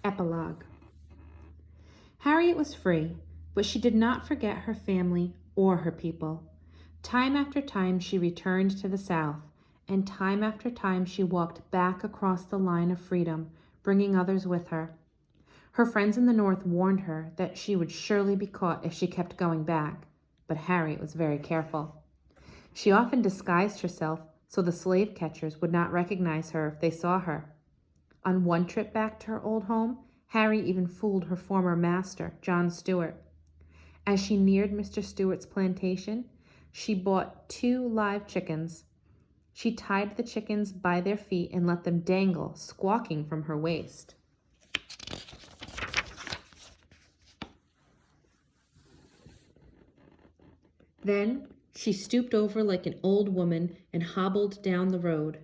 Epilogue. Harriet was free, but she did not forget her family or her people. Time after time she returned to the South, and time after time she walked back across the line of freedom, bringing others with her. Her friends in the North warned her that she would surely be caught if she kept going back, but Harriet was very careful. She often disguised herself so the slave catchers would not recognize her if they saw her. On one trip back to her old home, Harriet even fooled her former master, John Stewart. As she neared Mr. Stewart's plantation, she bought 2 live chickens. She tied the chickens by their feet and let them dangle, squawking from her waist. Then she stooped over like an old woman and hobbled down the road.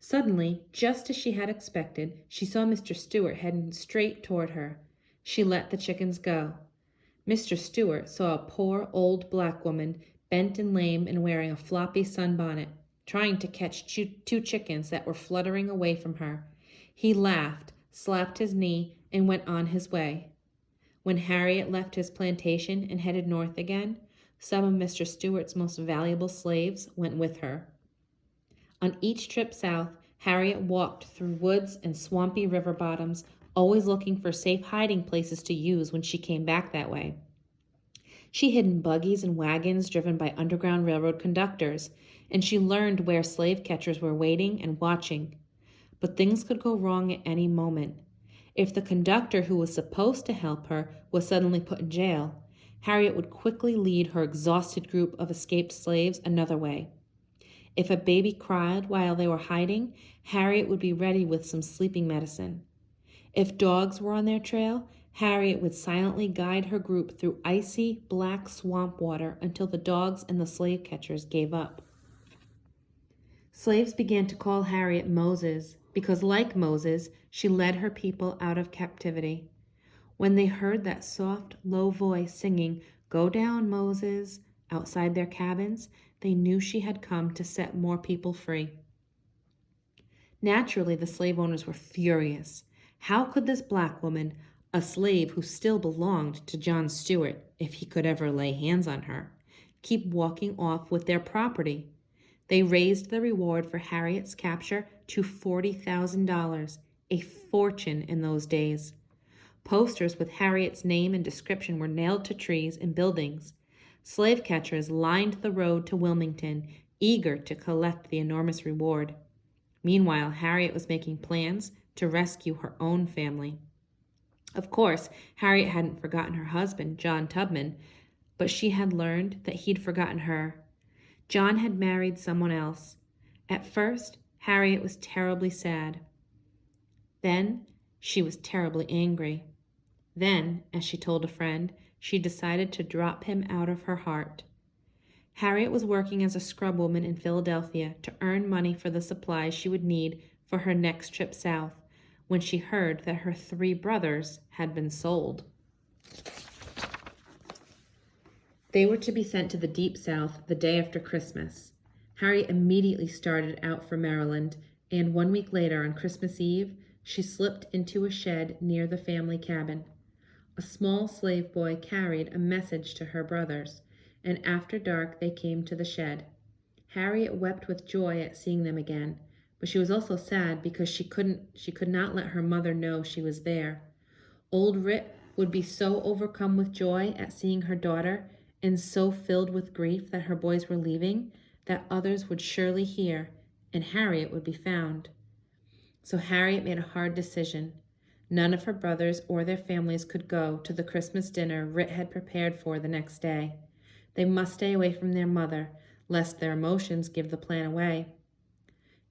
Suddenly, just as she had expected, she saw Mr. Stewart heading straight toward her. She let the chickens go. Mr. Stewart saw a poor old black woman, bent and lame and wearing a floppy sunbonnet, trying to catch 2 chickens that were fluttering away from her. He laughed, slapped his knee, and went on his way. When Harriet left his plantation and headed north again, some of Mr. Stewart's most valuable slaves went with her. On each trip south, Harriet walked through woods and swampy river bottoms, always looking for safe hiding places to use when she came back that way. She hid in buggies and wagons driven by Underground Railroad conductors, and she learned where slave catchers were waiting and watching. But things could go wrong at any moment. If the conductor who was supposed to help her was suddenly put in jail, Harriet would quickly lead her exhausted group of escaped slaves another way. If a baby cried while they were hiding, Harriet would be ready with some sleeping medicine. If dogs were on their trail, Harriet would silently guide her group through icy, black swamp water until the dogs and the slave catchers gave up. Slaves began to call Harriet Moses because, like Moses, she led her people out of captivity. When they heard that soft, low voice singing, "Go down, Moses," outside their cabins, they knew she had come to set more people free. Naturally, the slave owners were furious. How could this black woman, a slave who still belonged to John Stewart, if he could ever lay hands on her, keep walking off with their property? They raised the reward for Harriet's capture to $40,000, a fortune in those days. Posters with Harriet's name and description were nailed to trees and buildings. Slave catchers lined the road to Wilmington, eager to collect the enormous reward. Meanwhile, Harriet was making plans to rescue her own family. Of course, Harriet hadn't forgotten her husband, John Tubman, but she had learned that he'd forgotten her. John had married someone else. At first, Harriet was terribly sad. Then, she was terribly angry. Then, as she told a friend, she decided to drop him out of her heart. Harriet was working as a scrub woman in Philadelphia to earn money for the supplies she would need for her next trip south when she heard that her 3 brothers had been sold. They were to be sent to the Deep South the day after Christmas. Harriet immediately started out for Maryland, and 1 week later, on Christmas Eve, she slipped into a shed near the family cabin. A small slave boy carried a message to her brothers, and after dark they came to the shed. Harriet wept with joy at seeing them again, but she was also sad because she could not let her mother know she was there. Old Rit would be so overcome with joy at seeing her daughter and so filled with grief that her boys were leaving that others would surely hear and Harriet would be found. So Harriet made a hard decision. None of her brothers or their families could go to the Christmas dinner Rit had prepared for the next day. They must stay away from their mother, lest their emotions give the plan away.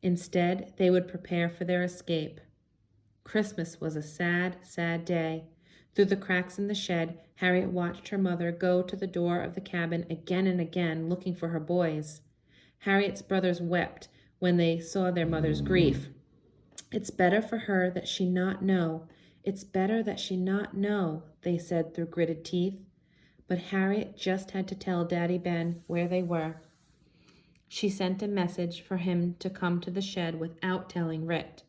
Instead, they would prepare for their escape. Christmas was a sad, sad day. Through the cracks in the shed, Harriet watched her mother go to the door of the cabin again and again, looking for her boys. Harriet's brothers wept when they saw their mother's grief. "It's better for her that she not know. It's better that she not know," they said through gritted teeth. But Harriet just had to tell Daddy Ben where they were. She sent a message for him to come to the shed without telling Rit,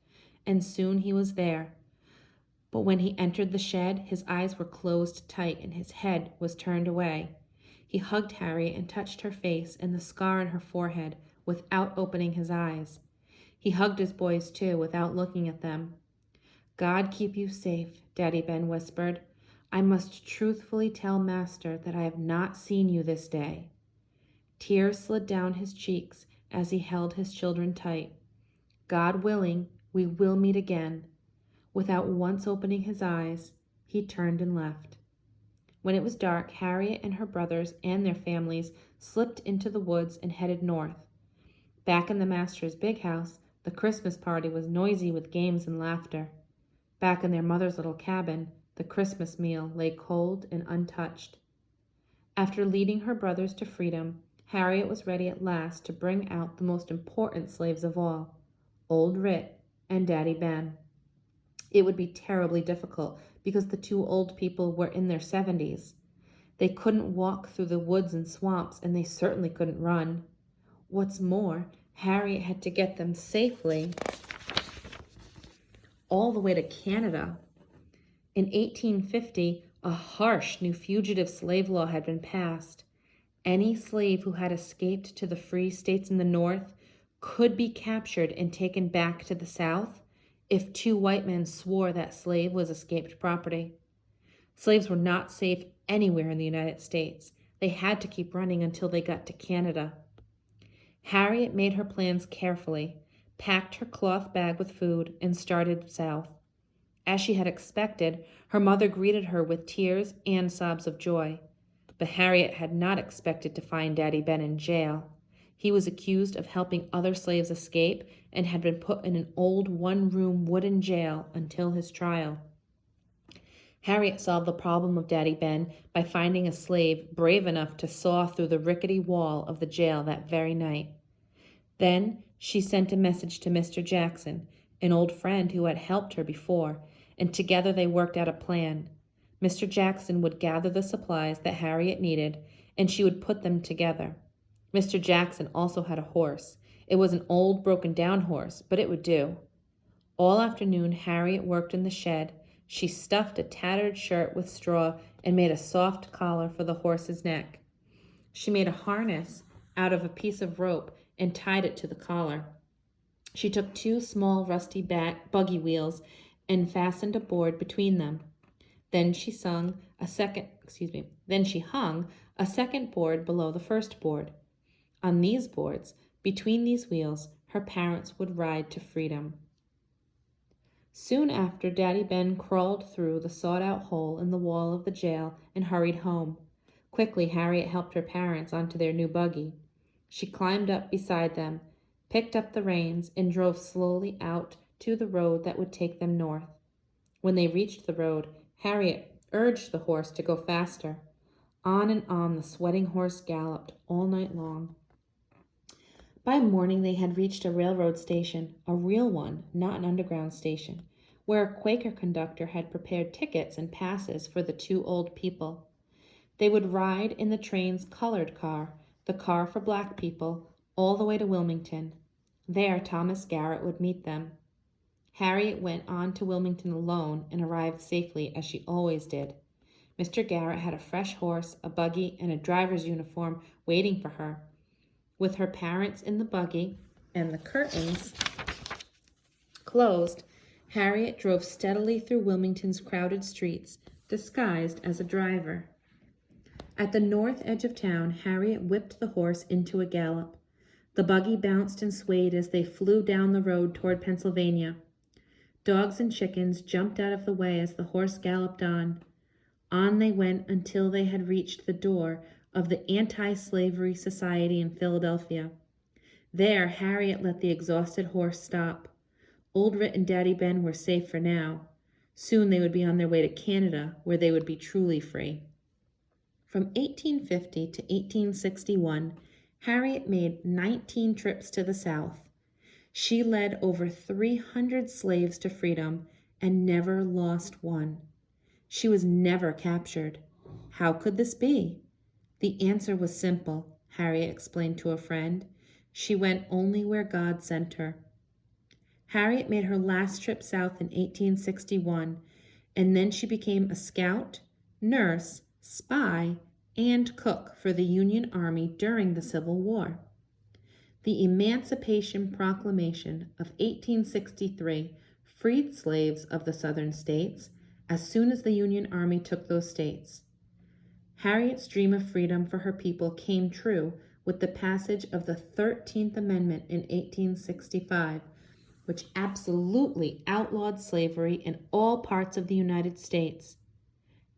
and soon he was there. But when he entered the shed, his eyes were closed tight and his head was turned away. He hugged Harriet and touched her face and the scar on her forehead without opening his eyes. He hugged his boys too without looking at them. God keep you safe, Daddy Ben whispered. I must truthfully tell Master that I have not seen you this day. Tears slid down his cheeks as he held his children tight. God willing, we will meet again. Without once opening his eyes, he turned and left. When it was dark, Harriet and her brothers and their families slipped into the woods and headed north. Back in the master's big house, the Christmas party was noisy with games and laughter. Back in their mother's little cabin, the Christmas meal lay cold and untouched. After leading her brothers to freedom, Harriet was ready at last to bring out the most important slaves of all, Old Rit and Daddy Ben. It would be terribly difficult because the two old people were in their 70s. They couldn't walk through the woods and swamps, and they certainly couldn't run. What's more, Harriet had to get them safely all the way to Canada. In 1850, a harsh new fugitive slave law had been passed. Any slave who had escaped to the free states in the North could be captured and taken back to the South if two white men swore that slave was escaped property. Slaves were not safe anywhere in the United States. They had to keep running until they got to Canada. Harriet made her plans carefully, packed her cloth bag with food, and started south. As she had expected, her mother greeted her with tears and sobs of joy. But Harriet had not expected to find Daddy Ben in jail. He was accused of helping other slaves escape and had been put in an old one-room wooden jail until his trial. Harriet solved the problem of Daddy Ben by finding a slave brave enough to saw through the rickety wall of the jail that very night. Then she sent a message to Mr. Jackson, an old friend who had helped her before, and together they worked out a plan. Mr. Jackson would gather the supplies that Harriet needed, and she would put them together. Mr. Jackson also had a horse. It was an old, broken-down horse, but it would do. All afternoon, Harriet worked in the shed. She stuffed a tattered shirt with straw and made a soft collar for the horse's neck. She made a harness out of a piece of rope and tied it to the collar. She took two small rusty buggy wheels and fastened a board between them. Then she hung a second board below the first board. On these boards, between these wheels, her parents would ride to freedom. Soon after, Daddy Ben crawled through the sawed-out hole in the wall of the jail and hurried home. Quickly, Harriet helped her parents onto their new buggy. She climbed up beside them, picked up the reins, and drove slowly out to the road that would take them north. When they reached the road, Harriet urged the horse to go faster. On and on the sweating horse galloped all night long. By morning they had reached a railroad station, a real one, not an underground station, where a Quaker conductor had prepared tickets and passes for the two old people. They would ride in the train's colored car, the car for black people, all the way to Wilmington. There Thomas Garrett would meet them. Harriet went on to Wilmington alone and arrived safely, as she always did. Mr. Garrett had a fresh horse, a buggy, and a driver's uniform waiting for her. With her parents in the buggy and the curtains closed, Harriet drove steadily through Wilmington's crowded streets, disguised as a driver. At the north edge of town, Harriet whipped the horse into a gallop. The buggy bounced and swayed as they flew down the road toward Pennsylvania. Dogs and chickens jumped out of the way as the horse galloped on. On they went until they had reached the door of the Anti-Slavery Society in Philadelphia. There, Harriet let the exhausted horse stop. Old Rit and Daddy Ben were safe for now. Soon they would be on their way to Canada, where they would be truly free. From 1850 to 1861, Harriet made 19 trips to the South. She led over 300 slaves to freedom and never lost one. She was never captured. How could this be? The answer was simple, Harriet explained to a friend. She went only where God sent her. Harriet made her last trip south in 1861, and then she became a scout, nurse, spy, and cook for the Union Army during the Civil War. The Emancipation Proclamation of 1863 freed slaves of the Southern states as soon as the Union Army took those states. Harriet's dream of freedom for her people came true with the passage of the 13th Amendment in 1865, which absolutely outlawed slavery in all parts of the United States.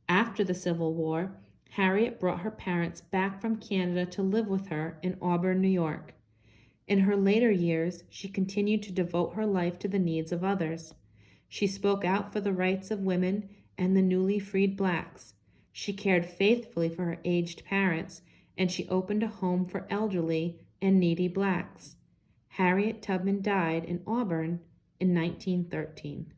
After the Civil War, Harriet brought her parents back from Canada to live with her in Auburn, New York. In her later years, she continued to devote her life to the needs of others. She spoke out for the rights of women and the newly freed blacks. She cared faithfully for her aged parents, and she opened a home for elderly and needy blacks. Harriet Tubman died in Auburn in 1913.